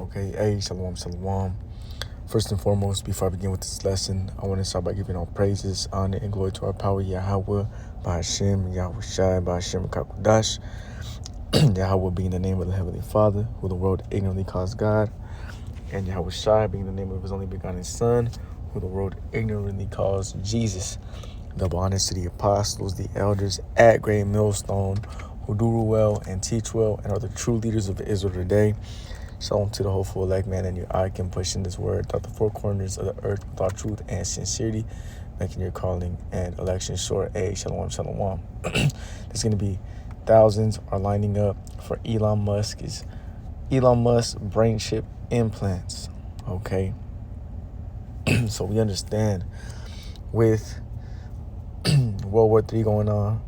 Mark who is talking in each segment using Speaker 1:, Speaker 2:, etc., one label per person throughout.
Speaker 1: Okay, hey, shalom, shalom. First and foremost, before I begin with this lesson, I want to start by giving all praises, honor, and glory to our power, Yahweh, by Hashem, Yahweh Shai, by Hashem, Kakudash. Yahweh being the name of the Heavenly Father, who the world ignorantly calls God, and Yahweh Shai being the name of his only begotten Son, who the world ignorantly calls Jesus. Double honors to the apostles, the elders at Great Millstone, who do rule well and teach well and are the true leaders of Israel today. Shalom to the hopeful elect man and your eye can push in this word throughout the four corners of the earth with all truth and sincerity, making your calling and election sure. Shalom, shalom. There's going to be thousands are lining up for Elon Musk's brain chip implants. Okay. So we understand with World War III going on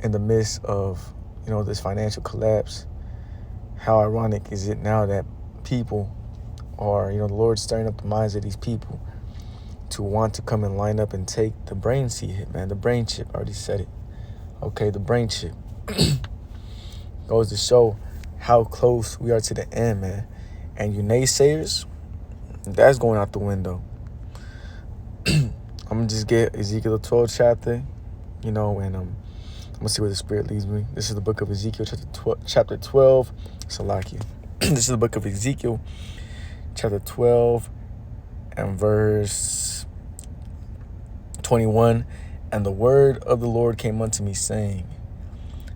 Speaker 1: in the midst of, this financial collapse, how ironic is it now that people are, the Lord's stirring up the minds of these people to want to come and line up and take the brain hit, man. The brain chip, I already said it. Okay, the brain chip. Goes to show how close we are to the end, man. And you naysayers, that's going out the window. I'm going to just get Ezekiel 12 chapter, and I'm going to see where the Spirit leads me. This is the book of Ezekiel, chapter 12. Salakia. This is the book of Ezekiel, chapter 12, and verse 21. And the word of the Lord came unto me, saying,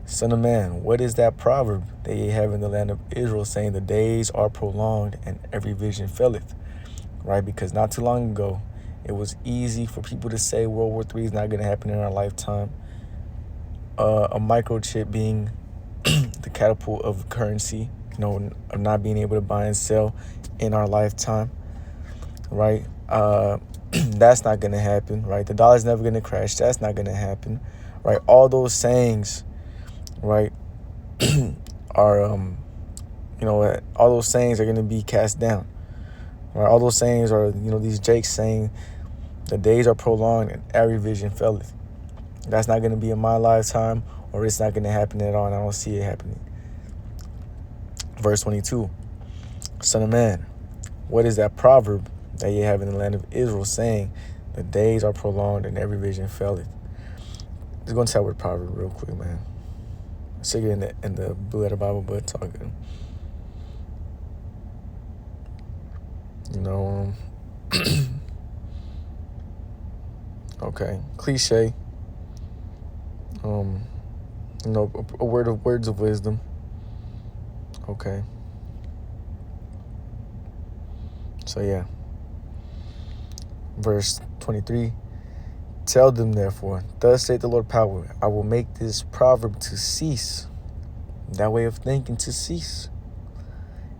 Speaker 1: Son of man, what is that proverb that ye have in the land of Israel, saying, the days are prolonged, and every vision faileth? Right? Because not too long ago, it was easy for people to say World War III is not going to happen in our lifetime. A microchip being the catapult of currency, of not being able to buy and sell in our lifetime, right? That's not going to happen, right? The dollar's never going to crash. That's not going to happen, right? All those sayings, right, are, all those sayings are going to be cast down, right? All those sayings are, these jakes saying the days are prolonged and every vision faileth. That's not going to be in my lifetime, or it's not going to happen at all, and I don't see it happening. Verse 22, Son of man, what is that proverb that ye have in the land of Israel, saying, the days are prolonged and every vision faileth? Let's go inside with proverb real quick, man. It's in the Blue Letter Bible, but it's all good. Okay, cliche. A words of wisdom. Okay. So yeah. Verse 23. Tell them therefore, thus saith the Lord power, I will make this proverb to cease, that way of thinking to cease.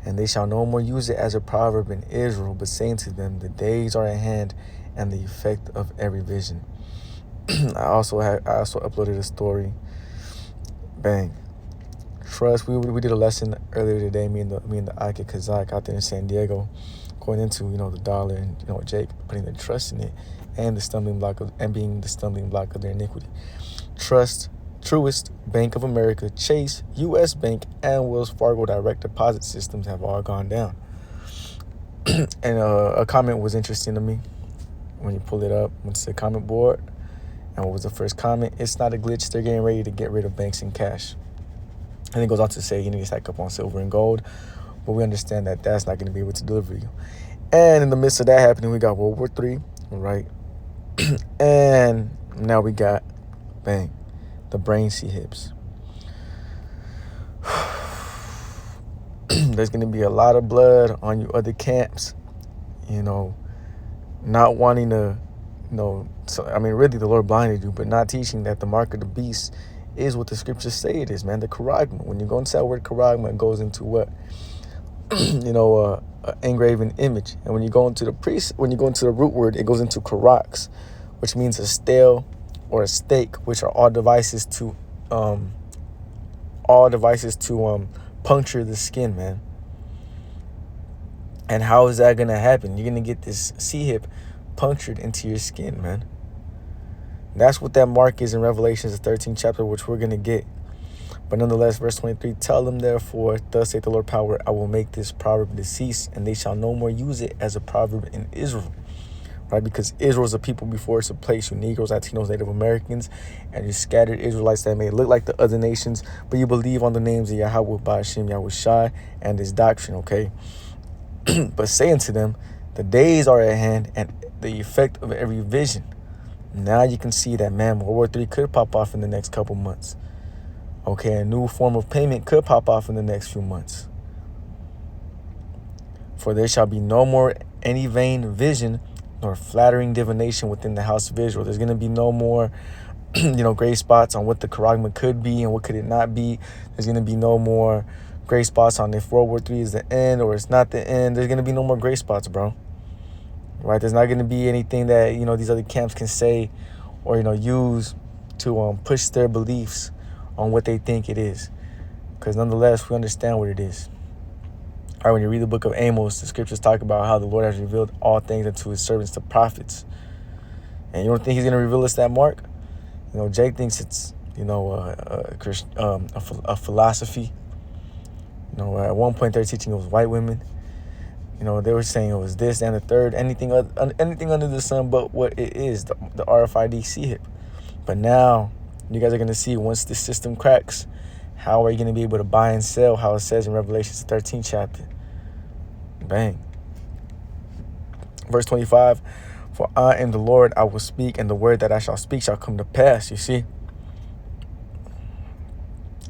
Speaker 1: And they shall no more use it as a proverb in Israel, but saying to them, the days are at hand, and the effect of every vision. I also uploaded a story. Bang. Trust. We did a lesson earlier today. Me and the Ike Kazak out there in San Diego, going into the dollar and Jake putting their trust in it, and being the stumbling block of their iniquity. Trust, Truist, Bank of America, Chase, U.S. Bank, and Wells Fargo direct deposit systems have all gone down. And a comment was interesting to me when you pull it up. Went to the comment board. And what was the first comment? It's not a glitch. They're getting ready to get rid of banks and cash. And it goes on to say you need to stack up on silver and gold. But we understand that that's not going to be able to deliver you. And in the midst of that happening, we got World War III, right? And now we got, bang, the brain hips. There's going to be a lot of blood on you other camps, not wanting to, really the Lord blinded you, but not teaching that the mark of the beast is what the scriptures say it is, man. The charagma. When you go into that word charagma, it goes into what? Engraven image. And when you go into the root word, it goes into karax, which means a stale or a stake, which are all devices to puncture the skin, man. And how is that gonna happen? You're gonna get this C-hip punctured into your skin, man. That's what that mark is in Revelations, the 13th chapter, which we're gonna get. But nonetheless, verse 23, tell them therefore, thus saith the Lord power, I will make this proverb to cease, and they shall no more use it as a proverb in Israel. Right? Because Israel is a people before it's a place. You Negroes, Latinos, Native Americans, and you scattered Israelites that may look like the other nations, but you believe on the names of Yahweh, Ba'ashem, Yahweh Shai, and his doctrine, okay? But say unto them, the days are at hand, and the effect of every vision. Now you can see that, man, World War III could pop off in the next couple months. Okay, a new form of payment could pop off in the next few months. For there shall be no more any vain vision, nor flattering divination within the house of Israel. There's going to be no more, gray spots on what the Karagma could be and what could it not be. There's going to be no more gray spots on if World War III is the end or it's not the end. There's going to be no more gray spots, bro. Right? There's not going to be anything that, these other camps can say or, use to push their beliefs on what they think it is. Because nonetheless, we understand what it is. All right, when you read the book of Amos, the scriptures talk about how the Lord has revealed all things unto his servants, the prophets. And you don't think he's going to reveal us that, Mark? Jake thinks it's, a philosophy. At one point they're teaching it was white women. They were saying it was this and the third, anything under the sun but what it is, the RFID hip. But now you guys are going to see once this system cracks, how are you going to be able to buy and sell, how it says in Revelation 13th chapter. Bang. Verse 25, for I am the Lord, I will speak, and the word that I shall speak shall come to pass. You see?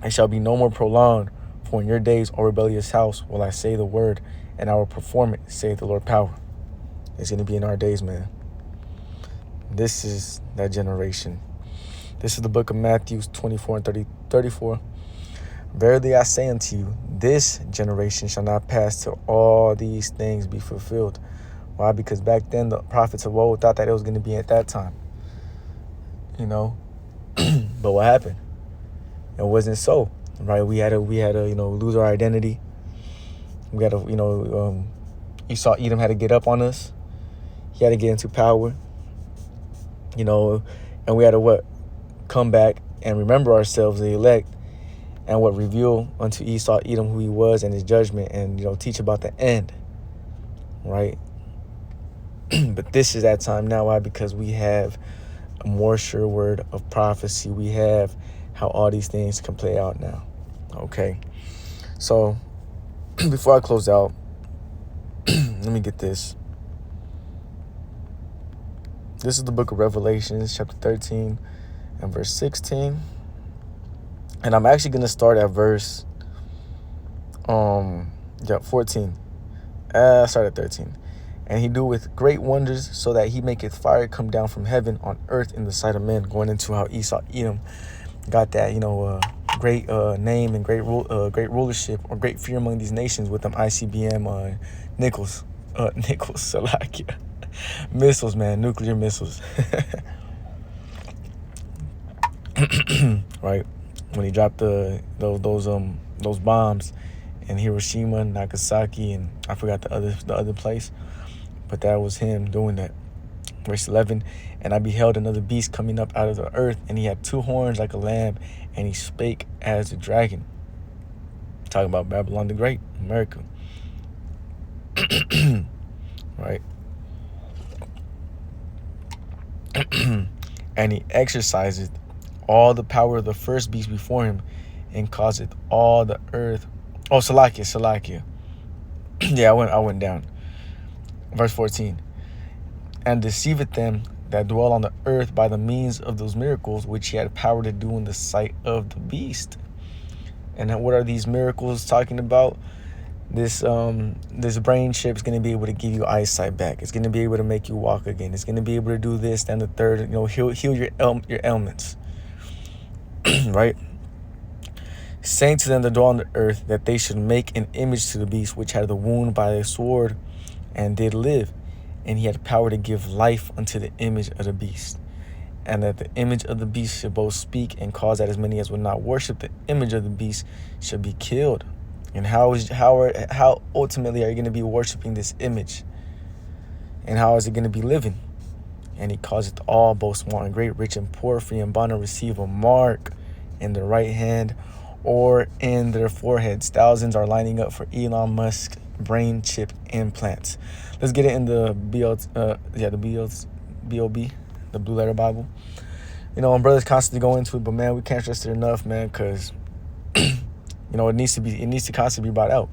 Speaker 1: It shall be no more prolonged, for in your days, O rebellious house, will I say the word, and I will perform it, saith the Lord power. It's going to be in our days, man. This is that generation. This is the book of Matthew 24 and 34. Verily I say unto you, this generation shall not pass till all these things be fulfilled. Why? Because back then the prophets of old thought that it was going to be at that time. But what happened? It wasn't so. Right? We had to lose our identity. We had to, Esau Edom had to get up on us. He had to get into power. And we had to come back and remember ourselves, the elect, and reveal unto Esau Edom who he was and his judgment, and teach about the end, right? But this is that time now. Why? Because we have a more sure word of prophecy. We have how all these things can play out now. Okay, so before I close out, let me get this. This is the book of Revelations, chapter 13 and verse 16. And I'm actually going to start at verse 14. Start at 13. And he do with great wonders, so that he maketh fire come down from heaven on earth in the sight of men. Going into how Esau Edom got that, great name and great rulership or great fear among these nations with them ICBM Nichols, Salakia. Missiles, man, nuclear missiles. Right? When he dropped those bombs in Hiroshima, Nagasaki, and I forgot the other place, but that was him doing that. Verse 11, and I beheld another beast coming up out of the earth, and he had 2 horns like a lamb, and he spake as a dragon. Talking about Babylon the Great, America. Right? And he exerciseth all the power of the first beast before him, and causeth all the earth. Oh, Salakia. Yeah, I went down. Verse 14. And deceiveth them that dwell on the earth by the means of those miracles which he had power to do in the sight of the beast. And what are these miracles talking about? This brain chip is going to be able to give you eyesight back. It's going to be able to make you walk again. It's going to be able to do this and the third. Heal your ailments. Right? Saying to them that dwell on the earth that they should make an image to the beast which had the wound by a sword and did live. And he had power to give life unto the image of the beast. And that the image of the beast should both speak and cause that as many as would not worship the image of the beast should be killed. And how ultimately are you going to be worshiping this image? And how is it going to be living? And he causeth all, both small and great, rich and poor, free and bond, to receive a mark in the right hand or in their foreheads. Thousands are lining up for Elon Musk brain chip implants. Let's get it in the BOB, the Blue Letter Bible. And brothers constantly go into it, but man, we can't stress it enough, man, because it needs to constantly be brought out.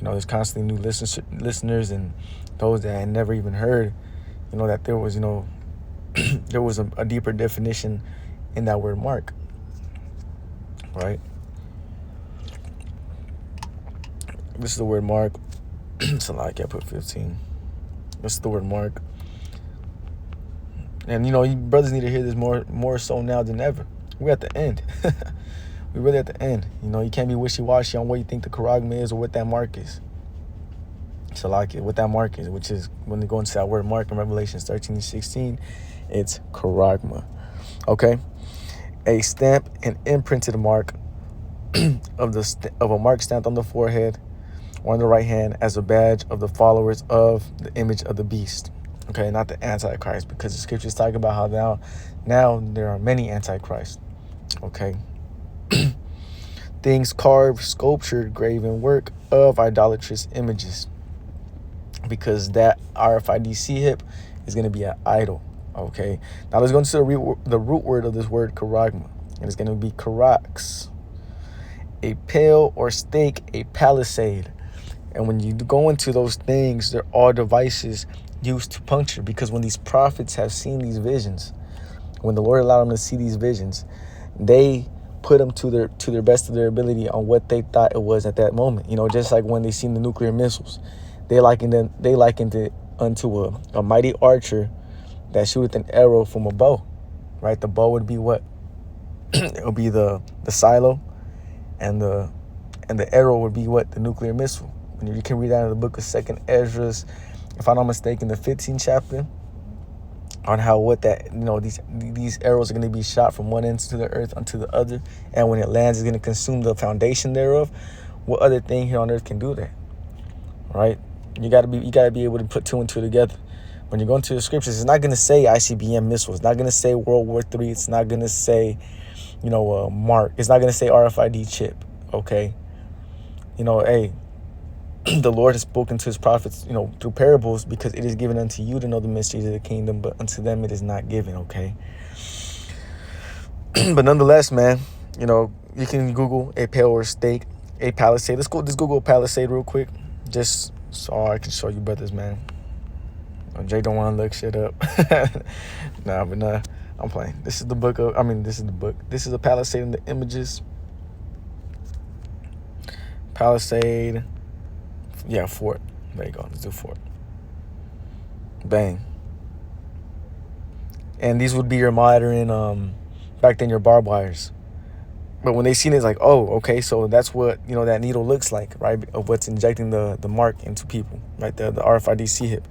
Speaker 1: There's constantly new listeners and those that had never even heard, that there was, there was a deeper definition in that word mark, right? This is the word mark. So like I put 15. This is the word mark. And you brothers need to hear this more so now than ever. We're at the end. We're really at the end. You can't be wishy-washy on what you think the charagma is or what that mark is. So like what that mark is, which is when they go into that word mark in Revelation 13-16, it's charagma. Okay? A stamp, an imprinted mark of a mark stamped on the forehead or on the right hand as a badge of the followers of the image of the beast. Okay, not the Antichrist, because the scriptures talk about how now there are many Antichrists. Okay. Things carved, sculptured, graven work of idolatrous images. Because that RFID hip is going to be an idol. Okay. Now let's go into the root word of this word charagma. And it's going to be charax. A pale or stake, a palisade. And when you go into those things, they're all devices used to puncture. Because when these prophets have seen these visions, when the Lord allowed them to see these visions, they put them to their best of their ability on what they thought it was at that moment. Just like when they seen the nuclear missiles, they likened it unto a mighty archer that shooteth an arrow from a bow. Right? The bow would be what? It would be the silo, and the arrow would be what? The nuclear missile. You can read that in the book of 2nd Ezra, if I'm not mistaken, the 15th chapter, on how these arrows are going to be shot from one end to the earth unto the other, and when it lands, it's going to consume the foundation thereof. What other thing here on earth can do that? Right? You gotta be able to put two and two together. When you go into the scriptures, it's not going to say ICBM missiles. It's not going to say World War III. It's not going to say, mark. It's not going to say RFID chip. Okay. Hey, the Lord has spoken to his prophets, through parables, because it is given unto you to know the mysteries of the kingdom, but unto them it is not given, okay? But nonetheless, man, you can Google a pale or stake, a palisade. Let's Google a palisade real quick, just so I can show you brothers, man. Jay don't want to look shit up. Nah, I'm playing. This is the book. This is a palisade in the images. Palisade. Yeah, fort. There you go. Let's do fort. Bang. And these would be your modern, back then, your barbed wires. But when they seen it, it's like, oh, okay, so that's what, that needle looks like, right? Of what's injecting the mark into people, right? The RFID hip.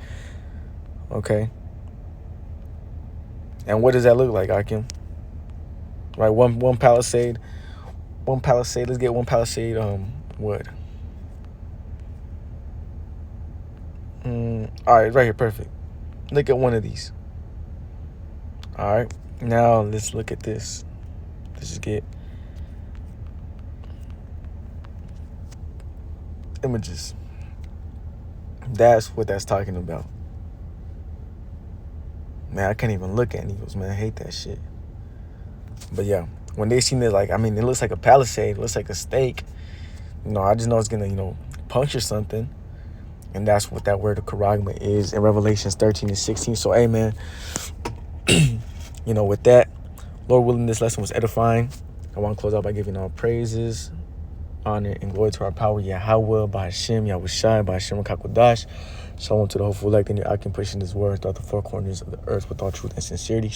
Speaker 1: Okay. And what does that look like, Akim? Right, one palisade. Let's get one palisade, wood. All right, right here, perfect. Look at one of these. All right, now let's look at this. Let's just get images. That's what that's talking about. Man, I can't even look at needles, man. I hate that shit. But yeah, when they seen it, it looks like a palisade, it looks like a stake. I just know it's gonna, puncture something. And that's what that word of charagma is in Revelations 13-16. So, hey, man, with that, Lord willing, this lesson was edifying. I want to close out by giving all praises, honor, and glory to our power, Yahweh, by Hashem, Yahushai, by Hashem, Kakodash. Shalom to the hopeful elect, and I can push in this word throughout the four corners of the earth with all truth and sincerity.